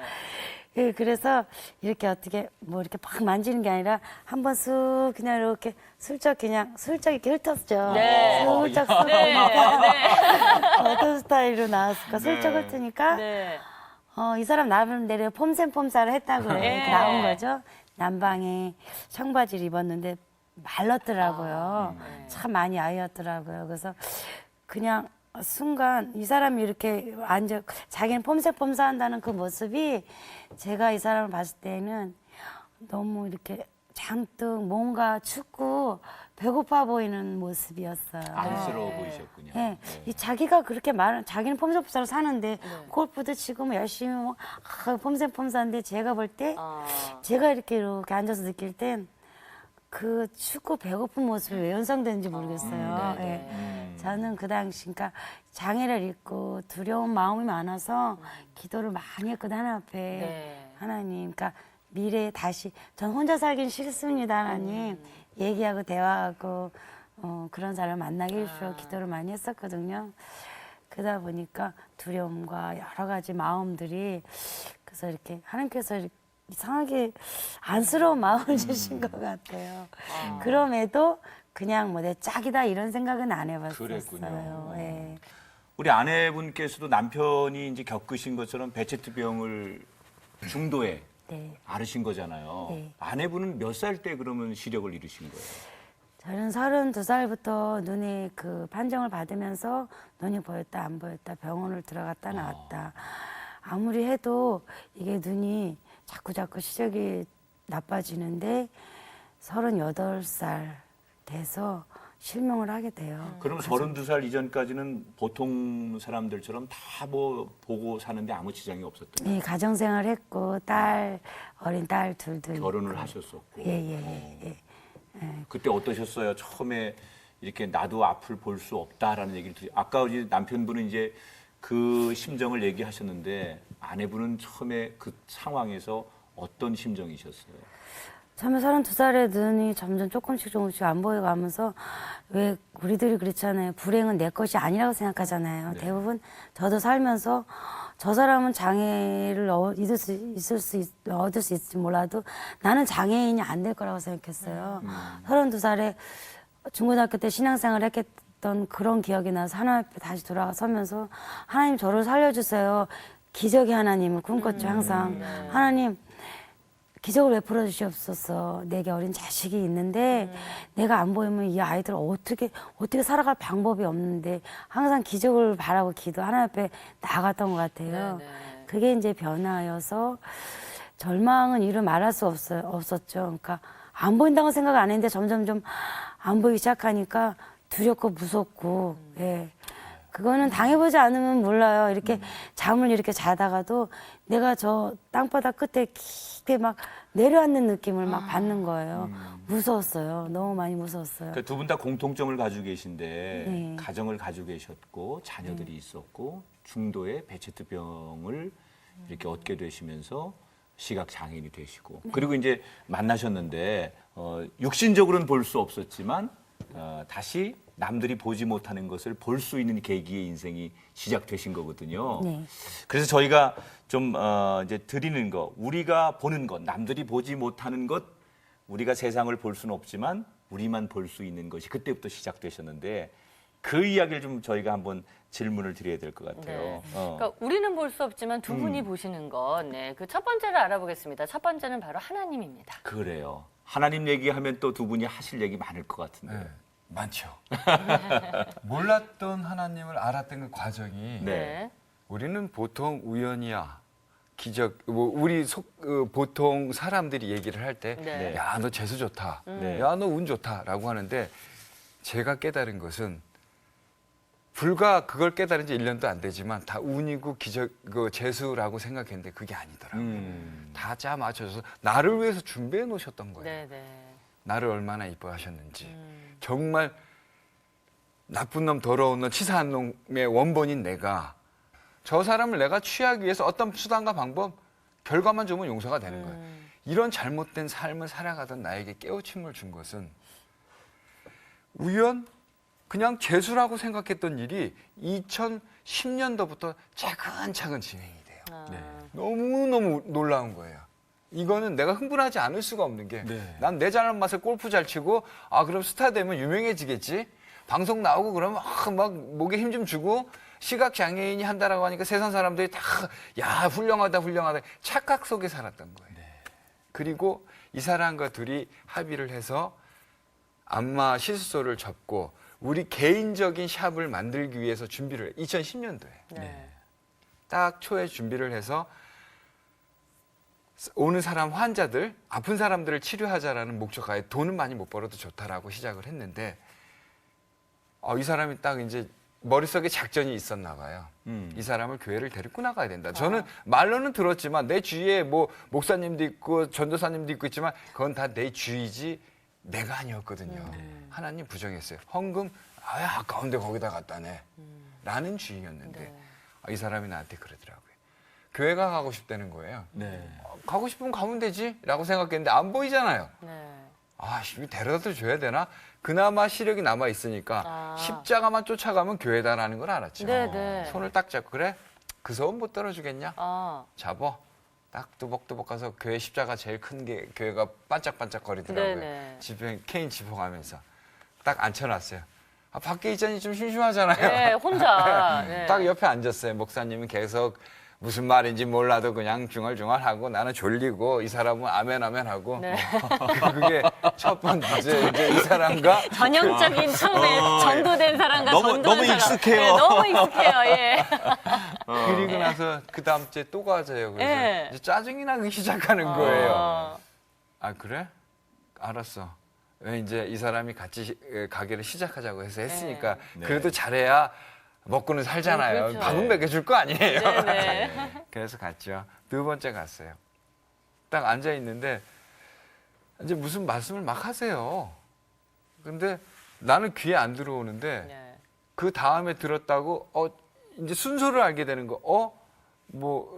Speaker 6: 예, 그래서 이렇게 어떻게 뭐 이렇게 막 만지는 게 아니라 한번 쓱 그냥 이렇게 슬쩍 이렇게 훑었죠.
Speaker 2: 네.
Speaker 6: 슬쩍 쓱
Speaker 2: 네. 네.
Speaker 6: 어떤 스타일로 나왔을까 슬쩍
Speaker 1: 네.
Speaker 6: 훑으니까
Speaker 2: 네.
Speaker 6: 이 사람 나름대로 폼센폼사를 했다고 그래.
Speaker 2: 네.
Speaker 6: 이렇게 나온 거죠. 남방에 청바지를 입었는데 말랐더라고요. 참 많이 아이였더라고요. 그래서 그냥 순간 이 사람이 이렇게 자기는 폼세폼사 한다는 그 모습이 제가 이 사람을 봤을 때는 너무 이렇게 잔뜩 뭔가 춥고 배고파 보이는 모습이었어요.
Speaker 1: 안쓰러워 보이셨군요.
Speaker 6: 네. 이 자기가 그렇게 자기는 폼세폼사로 사는데 골프도 치고 열심히 폼세폼사인데 제가 볼 때 제가 이렇게 앉아서 느낄 땐 그 춥고 배고픈 모습이 왜 연상되는지 모르겠어요. 저는 그 당시 그러니까 장애를 입고 두려운 마음이 많아서 기도를 많이 했거든 하나님 앞에.
Speaker 2: 네.
Speaker 6: 하나님 그러니까 미래에 다시 전 혼자 살긴 싫습니다 하나님. 얘기하고 대화하고 그런 사람을 만나게 해주시고 기도를 많이 했었거든요. 그러다 보니까 두려움과 여러 가지 마음들이 그래서 이렇게 하나님께서 이상하게 안쓰러운 마음을 주신 것 같아요. 그럼에도 그냥 뭐 내 짝이다 이런 생각은 안 해봤었어요.
Speaker 1: 그랬군요.
Speaker 6: 예.
Speaker 1: 우리 아내분께서도 남편이 이제 겪으신 것처럼 베체트병을 중도에
Speaker 6: 네.
Speaker 1: 앓으신 거잖아요.
Speaker 6: 네.
Speaker 1: 아내분은 몇 살 때 그러면 시력을 잃으신 거예요?
Speaker 6: 저는 32살부터 눈에 그 판정을 받으면서 눈이 보였다 안 보였다 병원을 들어갔다 나왔다. 아무리 해도 이게 눈이 자꾸 시력이 나빠지는데 38살 돼서 실명을 하게 돼요.
Speaker 1: 그럼 32살 이전까지는 보통 사람들처럼 다 뭐 보고 사는데 아무 지장이 없었던 거예요?
Speaker 6: 예, 가정생활 했고 어린 딸 둘도
Speaker 1: 결혼을
Speaker 6: 있고.
Speaker 1: 하셨었고.
Speaker 6: 예.
Speaker 1: 그때 어떠셨어요? 처음에 이렇게 나도 앞을 볼 수 없다라는 얘기를 아까 이제 남편분은 이제 그 심정을 얘기하셨는데 아내분은 처음에 그 상황에서 어떤 심정이셨어요?
Speaker 6: 처음에 32살에 눈이 점점 조금씩 안 보여가면서 왜 우리들이 그렇잖아요. 불행은 내 것이 아니라고 생각하잖아요.
Speaker 1: 네.
Speaker 6: 대부분 저도 살면서 저 사람은 장애를 얻을 수 있을지 몰라도 나는 장애인이 안 될 거라고 생각했어요. 32살에 중고등학교 때 신앙생활을 했던 그런 기억이 나서 하나님 앞에 다시 돌아서면서 하나님 저를 살려주세요. 기적의 하나님을 꿈꿨죠, 항상. 하나님, 기적을 베풀어 주시옵소서. 내게 어린 자식이 있는데 내가 안 보이면 이 아이들 어떻게 살아갈 방법이 없는데 항상 기적을 바라고 하나님 앞에 나아갔던 것 같아요.
Speaker 2: 네네.
Speaker 6: 그게 이제 변화여서 절망은 이루 말할 수 없었죠. 그러니까 안 보인다고 생각 안 했는데 점점 좀 안 보이기 시작하니까 두렵고 무섭고, 예. 그거는 당해보지 않으면 몰라요. 이렇게 잠을 이렇게 자다가도 내가 저 땅바닥 끝에 깊게 막 내려앉는 느낌을 막 받는 거예요. 무서웠어요. 너무 많이 무서웠어요.
Speaker 1: 두 분 다 공통점을 가지고 계신데
Speaker 6: 네.
Speaker 1: 가정을 가지고 계셨고 자녀들이 있었고 중도의 베체트병을 이렇게 얻게 되시면서 시각 장애인이 되시고 그리고 이제 만나셨는데 육신적으로는 볼 수 없었지만 다시 남들이 보지 못하는 것을 볼 수 있는 계기의 인생이 시작되신 거거든요.
Speaker 6: 네.
Speaker 1: 그래서 저희가 좀 이제 드리는 거, 우리가 보는 것, 남들이 보지 못하는 것, 우리가 세상을 볼 수는 없지만 우리만 볼 수 있는 것이 그때부터 시작되셨는데 그 이야기를 좀 저희가 한번 질문을 드려야 될 것 같아요.
Speaker 2: 네. 그러니까 우리는 볼 수 없지만 두 분이 보시는 것. 네. 그 첫 번째를 알아보겠습니다. 첫 번째는 바로 하나님입니다.
Speaker 1: 그래요. 하나님 얘기하면 또 두 분이 하실 얘기 많을 것 같은데.
Speaker 5: 네, 많죠. 몰랐던 하나님을 알았던 그 과정이
Speaker 1: 네.
Speaker 5: 우리는 보통 우연이야. 기적, 뭐 우리 보통 사람들이 얘기를 할 때,
Speaker 2: 네.
Speaker 5: 야, 너 재수 좋다.
Speaker 1: 네.
Speaker 5: 야, 너 운 좋다라고 하는데 제가 깨달은 것은 불과 그걸 깨달은 지 1년도 안 되지만 다 운이고 기적, 재수라고 생각했는데 그게 아니더라고요. 다 짜 맞춰서 나를 위해서 준비해 놓으셨던 거예요.
Speaker 2: 네네.
Speaker 5: 나를 얼마나 이뻐하셨는지. 정말 나쁜 놈, 더러운 놈, 치사한 놈의 원본인 내가 저 사람을 내가 취하기 위해서 어떤 수단과 방법, 결과만 주면 용서가 되는 거예요. 이런 잘못된 삶을 살아가던 나에게 깨우침을 준 것은 그냥 재수라고 생각했던 일이 2010년도부터 차근차근 진행이 돼요.
Speaker 1: 네.
Speaker 5: 너무너무 놀라운 거예요. 이거는 내가 흥분하지 않을 수가 없는 게 난 내 잘난 맛에 골프 잘 치고 그럼 스타 되면 유명해지겠지. 방송 나오고 그러면 막 목에 힘 좀 주고 시각장애인이 한다라고 하니까 세상 사람들이 다 야 훌륭하다 착각 속에 살았던 거예요. 그리고 이 사람과 둘이 합의를 해서 안마 시술소를 접고 우리 개인적인 샵을 만들기 위해서 준비를 해요. 2010년도에.
Speaker 2: 네.
Speaker 5: 딱 초에 준비를 해서 오는 사람 환자들, 아픈 사람들을 치료하자라는 목적하에 돈은 많이 못 벌어도 좋다라고 시작을 했는데 이 사람이 딱 이제 머릿속에 작전이 있었나 봐요. 이 사람을 교회를 데리고 나가야 된다. 저는 말로는 들었지만 내 주위에 뭐 목사님도 있고 전도사님도 있고 있지만 그건 다 내 주위지 내가 아니었거든요. 하나님 부정했어요. 헌금 아까운데 거기다 갖다네. 라는 주인이었는데 이 사람이 나한테 그러더라고요. 교회가 가고 싶다는 거예요.
Speaker 1: 네.
Speaker 5: 가고 싶으면 가면 되지 라고 생각했는데 안 보이잖아요.
Speaker 2: 네.
Speaker 5: 아, 데려다 줘야 되나? 그나마 시력이 남아 있으니까
Speaker 2: 아.
Speaker 5: 십자가만 쫓아가면 교회다라는 걸 알았죠.
Speaker 2: 네네.
Speaker 5: 손을 딱 잡고 그래? 그 소원 못 들어주겠냐?
Speaker 2: 아,
Speaker 5: 잡어. 딱 뚜벅뚜벅 가서 교회 십자가 제일 큰 게 교회가 반짝반짝 거리더라고요.
Speaker 2: 네네.
Speaker 5: 지붕 케인 지붕하면서 딱 앉혀놨어요. 아, 밖에 있자니 좀 심심하잖아요.
Speaker 2: 네, 혼자. 네.
Speaker 5: 딱 옆에 앉았어요. 목사님은 계속 무슨 말인지 몰라도 그냥 중얼중얼하고 나는 졸리고 이 사람은 아멘 아멘 하고
Speaker 2: 네.
Speaker 5: 그게 첫 번째 이제 이 사람과
Speaker 2: 전형적인 처음에 전도된 사람과
Speaker 1: 너무-
Speaker 2: 전도한
Speaker 1: 너무
Speaker 2: 사람.
Speaker 1: 익숙해요.
Speaker 2: 네, 너무 익숙해요. 예.
Speaker 5: 그리고 나서 그 다음 주에 또 가자요. 그래서
Speaker 2: 네.
Speaker 5: 이제 짜증이 나기 시작하는 거예요.
Speaker 2: 어,
Speaker 5: 아 그래? 알았어. 왜 이제 이 사람이 같이 가게를 시작하자고 해서 했으니까
Speaker 1: 네.
Speaker 5: 그래도 잘해야 먹고는 살잖아요.
Speaker 2: 그렇죠.
Speaker 5: 밥은 먹여줄 거 아니에요.
Speaker 2: 네네.
Speaker 5: 그래서 갔죠. 두 번째 갔어요. 딱 앉아 있는데 이제 무슨 말씀을 막 하세요. 근데 나는 귀에 안 들어오는데
Speaker 2: 네.
Speaker 5: 그 다음에 들었다고 이제 순서를 알게 되는 거. 뭐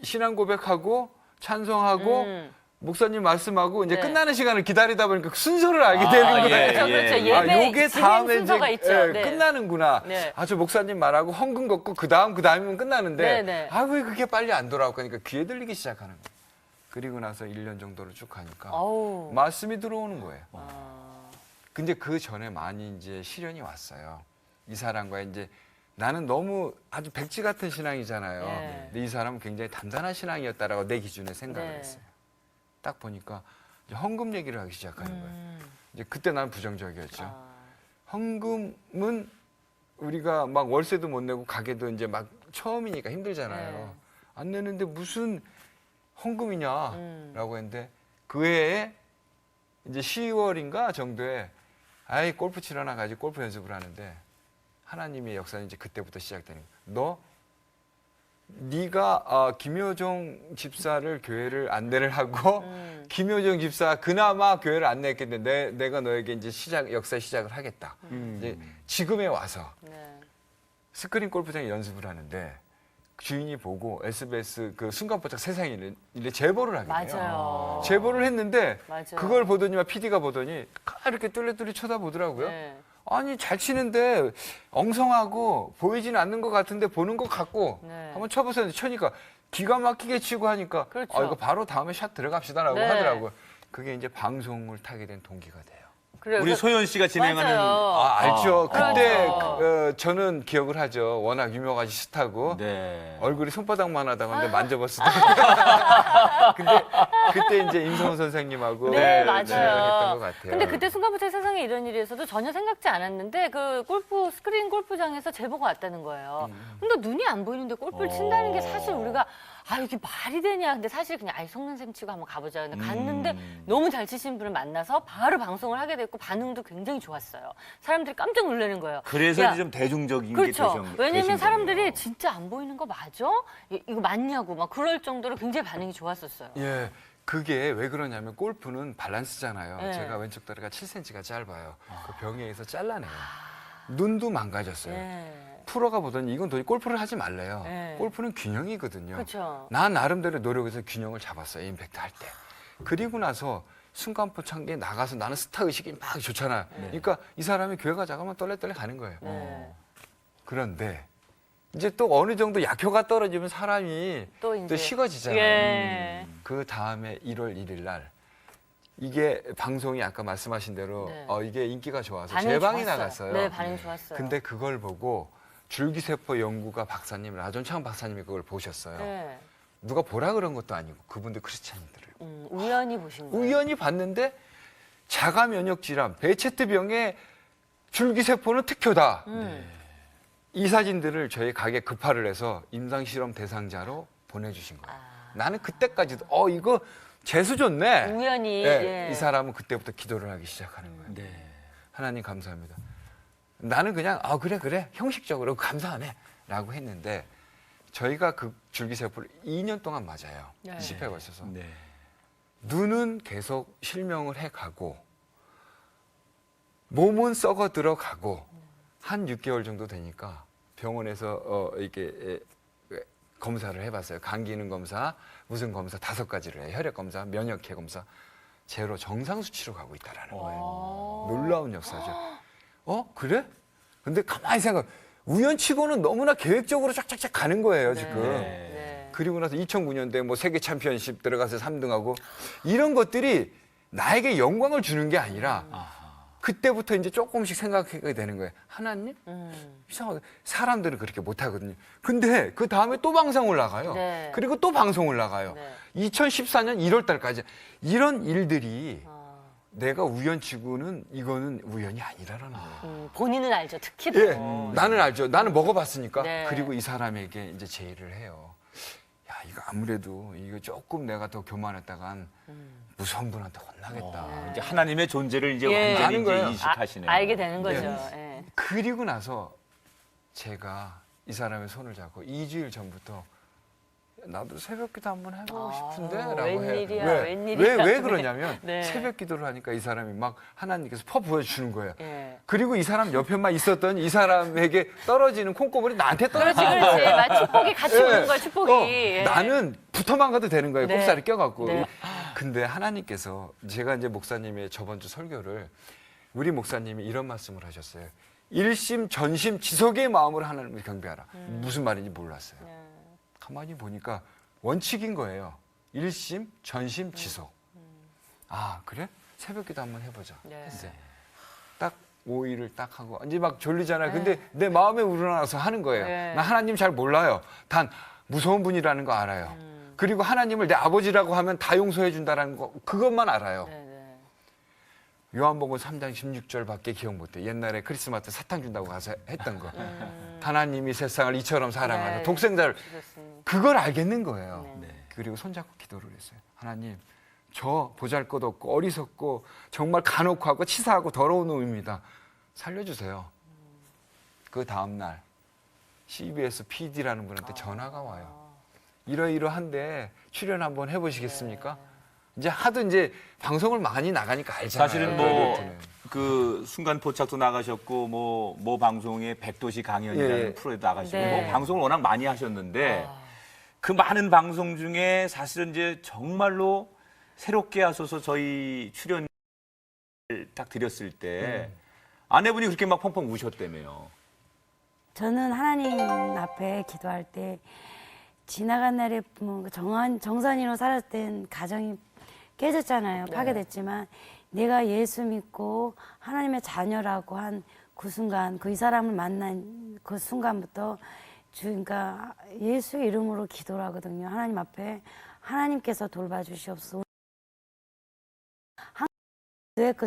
Speaker 5: 신앙 고백하고 찬송하고 목사님 말씀하고 이제
Speaker 2: 네.
Speaker 5: 끝나는 시간을 기다리다 보니까 그 순서를 알게 되는 거예요.
Speaker 1: 예,
Speaker 2: 그렇죠,
Speaker 1: 예,
Speaker 2: 그렇죠.
Speaker 1: 예.
Speaker 2: 예배
Speaker 5: 요게
Speaker 2: 진행
Speaker 5: 다음에
Speaker 2: 순서가
Speaker 5: 이제
Speaker 2: 있죠. 네.
Speaker 5: 끝나는구나.
Speaker 2: 네.
Speaker 5: 저 목사님 말하고 헌금 걷고 그다음이면 끝나는데
Speaker 2: 네, 네.
Speaker 5: 왜 그게 빨리 안 돌아올까 하니까 귀에 들리기 시작하는 거예요. 그리고 나서 1년 정도를 쭉 가니까
Speaker 2: 어우.
Speaker 5: 말씀이 들어오는 거예요.
Speaker 2: 아,
Speaker 5: 근데 그 전에 많이 이제 시련이 왔어요. 이 사람과 이제 나는 너무 아주 백지 같은 신앙이잖아요.
Speaker 2: 네.
Speaker 5: 근데 이 사람은 굉장히 단단한 신앙이었다라고 내 기준에 생각을
Speaker 2: 네.
Speaker 5: 했어요. 딱 보니까 이제 헌금 얘기를 하기 시작하는 거예요.
Speaker 2: 음.
Speaker 5: 이제 그때 난 부정적이었죠.
Speaker 2: 아,
Speaker 5: 헌금은 우리가 막 월세도 못 내고 가게도 이제 막 처음이니까 힘들잖아요.
Speaker 2: 네.
Speaker 5: 안 내는데 무슨 헌금이냐라고
Speaker 2: 음.
Speaker 5: 했는데 그 해에 이제 10월인가 정도에 골프 치러 나가지 골프 연습을 하는데 하나님의 역사는 이제 그때부터 시작되는 거예요. 네가 김효정 집사를 교회를 안내를 하고 김효정 집사가 그나마 교회를 안내했겠는데 내가 너에게 이제 역사 시작을 하겠다. 이제 지금에 와서
Speaker 2: 네.
Speaker 5: 스크린 골프장에 연습을 하는데 주인이 보고 SBS 그 순간포착 세상에 일에 제보를 하게 돼요.
Speaker 2: 맞아요.
Speaker 5: 제보를 했는데
Speaker 2: 맞아요.
Speaker 5: 그걸 보더니만 PD가 보더니 이렇게 뚫레뚫레 쳐다보더라고요.
Speaker 2: 네.
Speaker 5: 아니 잘 치는데 엉성하고 보이지는 않는 것 같은데 보는 것 같고
Speaker 2: 네.
Speaker 5: 한번 쳐보세요. 쳐니까 기가 막히게 치고 하니까
Speaker 2: 그렇죠.
Speaker 5: 이거 바로 다음에 샷 들어갑시다라고
Speaker 2: 네.
Speaker 5: 하더라고요. 그게 이제 방송을 타게 된 동기가 돼요.
Speaker 2: 그래요.
Speaker 1: 우리 소연 씨가 진행하는
Speaker 2: 맞아요.
Speaker 5: 알죠.
Speaker 2: 그렇죠.
Speaker 5: 그때 저는 기억을 하죠. 워낙 유명하신 스타고
Speaker 1: 네.
Speaker 5: 얼굴이 손바닥만 하다가 근데 만져봤을 때 근데 그때 이제 임성훈 선생님하고
Speaker 2: 네,
Speaker 5: 진행을 했던
Speaker 2: 맞아요.
Speaker 5: 것 같아요.
Speaker 2: 근데 그때 순간부터 세상에 이런 일이 있어도 전혀 생각지 않았는데 그 스크린 골프장에서 제보가 왔다는 거예요. 근데 눈이 안 보이는데 골프를 친다는 게 사실 우리가 이게 말이 되냐. 근데 사실 그냥 속는 셈 치고 한번 가보자. 근데 갔는데 너무 잘 치신 분을 만나서 바로 방송을 하게 됐고 반응도 굉장히 좋았어요. 사람들이 깜짝 놀라는 거예요.
Speaker 1: 그래서
Speaker 2: 야,
Speaker 1: 이제 좀 대중적인 게
Speaker 2: 그렇죠.
Speaker 1: 되신
Speaker 2: 왜냐면
Speaker 1: 되신
Speaker 2: 사람들이
Speaker 1: 거네요.
Speaker 2: 진짜 안 보이는 거 맞아? 이거 맞냐고 막 그럴 정도로 굉장히 반응이 좋았었어요.
Speaker 5: 예. 그게 왜 그러냐면 골프는 밸런스잖아요.
Speaker 2: 네.
Speaker 5: 제가 왼쪽 다리가 7cm가 짧아요. 그 병에 의해서 잘라내요. 눈도 망가졌어요.
Speaker 2: 네.
Speaker 5: 프로가 보더니 이건 도저히 골프를 하지 말래요.
Speaker 2: 네.
Speaker 5: 골프는 균형이거든요.
Speaker 2: 그렇죠.
Speaker 5: 난 나름대로 노력해서 균형을 잡았어요. 임팩트 할 때. 그리고 나서 순간포착에 나가서 나는 스타 의식이 막 좋잖아요. 그러니까 이 사람이 교회가 작으면 떨레떨레 가는 거예요.
Speaker 2: 네.
Speaker 5: 그런데 이제 또 어느 정도 약효가 떨어지면 사람이
Speaker 2: 또 이제
Speaker 5: 식어지잖아요.
Speaker 2: 예.
Speaker 5: 그 다음에 1월 1일 날 이게 방송이 아까 말씀하신 대로
Speaker 2: 네.
Speaker 5: 이게 인기가 좋아서
Speaker 2: 반응이
Speaker 5: 제 방이
Speaker 2: 좋았어요.
Speaker 5: 나갔어요.
Speaker 2: 네, 반응이 좋았어요.
Speaker 5: 근데 그걸 보고 줄기세포 연구가 박사님, 라존창 박사님이 그걸 보셨어요.
Speaker 2: 네.
Speaker 5: 누가 보라 그런 것도 아니고 그분들 크리스찬들을
Speaker 2: 우연히 보신 거예요.
Speaker 5: 우연히 봤는데 자가 면역 질환, 베체트병의 줄기세포는 특효다. 이 사진들을 저희 가게 급파를 해서 임상실험 대상자로 보내주신 거예요. 나는 그때까지도 이거 재수 좋네.
Speaker 2: 우연히
Speaker 5: 네,
Speaker 2: 예.
Speaker 5: 이 사람은 그때부터 기도를 하기 시작하는 거예요.
Speaker 1: 네.
Speaker 5: 하나님 감사합니다. 나는 그냥 그래 형식적으로 감사하네 라고 했는데 저희가 그 줄기세포를 2년 동안 맞아요.
Speaker 2: 네.
Speaker 5: 10회가 있어서.
Speaker 1: 네.
Speaker 5: 눈은 계속 실명을 해가고 몸은 썩어 들어가고 한 6개월 정도 되니까 병원에서 이렇게 검사를 해봤어요. 감기 있는 검사, 무슨 검사 5가지를 해요. 혈액 검사, 면역회 검사. 제로 정상 수치로 가고 있다라는 거예요.
Speaker 2: 어.
Speaker 5: 놀라운 역사죠. 그래? 근데 가만히 생각, 우연치고는 너무나 계획적으로 쫙쫙쫙 가는 거예요, 지금.
Speaker 2: 네.
Speaker 5: 그리고 나서 2009년도에 뭐 세계 챔피언십 들어가서 3등하고 이런 것들이 나에게 영광을 주는 게 아니라 그때부터 이제 조금씩 생각하게 되는 거예요. 하나님? 이상하게 사람들은 그렇게 못 하거든요. 근데 그 다음에 또 방송을 나가요.
Speaker 2: 네.
Speaker 5: 그리고 또 방송을 나가요.
Speaker 2: 네.
Speaker 5: 2014년 1월 달까지 이런 일들이 내가 우연치고는 이거는 우연이 아니라는 거예요.
Speaker 2: 본인은 알죠, 특히 더.
Speaker 5: 예, 나는 알죠. 나는 먹어봤으니까.
Speaker 2: 네.
Speaker 5: 그리고 이 사람에게 이제 제의를 해요. 야, 이거 아무래도 이거 조금 내가 더 교만했다간 무서운 분한테 혼나겠다.
Speaker 1: 이제 하나님의 존재를 이제
Speaker 2: 예.
Speaker 1: 완전히
Speaker 5: 아는 거예요.
Speaker 1: 이제 인식하시네요.
Speaker 2: 알게 되는 거죠.
Speaker 5: 네.
Speaker 2: 예.
Speaker 5: 그리고 나서 제가 이 사람의 손을 잡고 2주일 전부터 나도 새벽기도 한번 해보고 싶은데 라고 해요.
Speaker 2: 웬일이야,
Speaker 5: 왜?
Speaker 2: 웬일이야.
Speaker 5: 왜 그러냐면
Speaker 2: 네.
Speaker 5: 새벽기도를 하니까 이 사람이 막 하나님께서 보여주는 거예요.
Speaker 2: 예.
Speaker 5: 그리고 이 사람 옆에만 있었던 이 사람에게 떨어지는 콩고물이 나한테
Speaker 2: 그렇지,
Speaker 5: 떨어지는
Speaker 2: 그렇지.
Speaker 5: 거예요.
Speaker 2: 막 축복이 같이
Speaker 5: 예.
Speaker 2: 오는 거야, 축복이. 예.
Speaker 5: 나는 붙어만 가도 되는 거예요.
Speaker 2: 네.
Speaker 5: 꼽사리 껴갖고.
Speaker 2: 네.
Speaker 5: 근데 하나님께서 제가 이제 목사님의 저번 주 설교를 우리 목사님이 이런 말씀을 하셨어요. 일심 전심 지속의 마음으로 하나님을 경배하라. 무슨 말인지 몰랐어요. 가만히 보니까 원칙인 거예요. 일심 전심 지속. 아 그래? 새벽기도 한번 해보자.
Speaker 2: 네.
Speaker 5: 했어요. 딱 5일을 딱 하고 이제 막 졸리잖아요. 근데 내 마음에 우러나서 하는 거예요.
Speaker 2: 네.
Speaker 5: 나 하나님 잘 몰라요. 단 무서운 분이라는 거 알아요. 그리고 하나님을 내 아버지라고 하면 다 용서해 준다는 거 그것만 알아요.
Speaker 2: 네, 네.
Speaker 5: 요한복음 3장 16절밖에 기억 못해. 옛날에 크리스마스 때 사탕 준다고 가서 했던 거. 하나님이 세상을 이처럼 사랑하사
Speaker 2: 네.
Speaker 5: 독생자를
Speaker 2: 그렇습니다.
Speaker 5: 그걸 알겠는 거예요.
Speaker 2: 네.
Speaker 5: 그리고 손잡고 기도를 했어요. 하나님, 저 보잘것없고 어리석고 정말 간혹하고 치사하고 더러운 놈입니다. 살려주세요. 그 다음 날 CBS PD라는 분한테 전화가 와요. 이러이러한데 출연 한번 해보시겠습니까? 이제 하도 이제 방송을 많이 나가니까 알잖아요.
Speaker 1: 사실은 뭐 그 순간 포착도 나가셨고 뭐 방송에 백도시 강연이라는
Speaker 5: 예.
Speaker 1: 프로에 나가시고
Speaker 2: 네.
Speaker 1: 뭐 방송을 워낙 많이 하셨는데 그 많은 방송 중에 사실은 이제 정말로 새롭게 하셔서 저희 출연을 딱 드렸을 때 아내분이 그렇게 막 펑펑 우셨다며요.
Speaker 6: 저는 하나님 앞에 기도할 때 지나간 날에 뭐 정선이로 살았을 땐 가정이 깨졌잖아요. 파괴됐지만 내가 예수 믿고 하나님의 자녀라고 한 그 순간, 그 이 사람을 만난 그 순간부터 그러니까 예수 이름으로 기도를 하거든요. 하나님 앞에 하나님께서 돌봐주시옵소서. 왜 그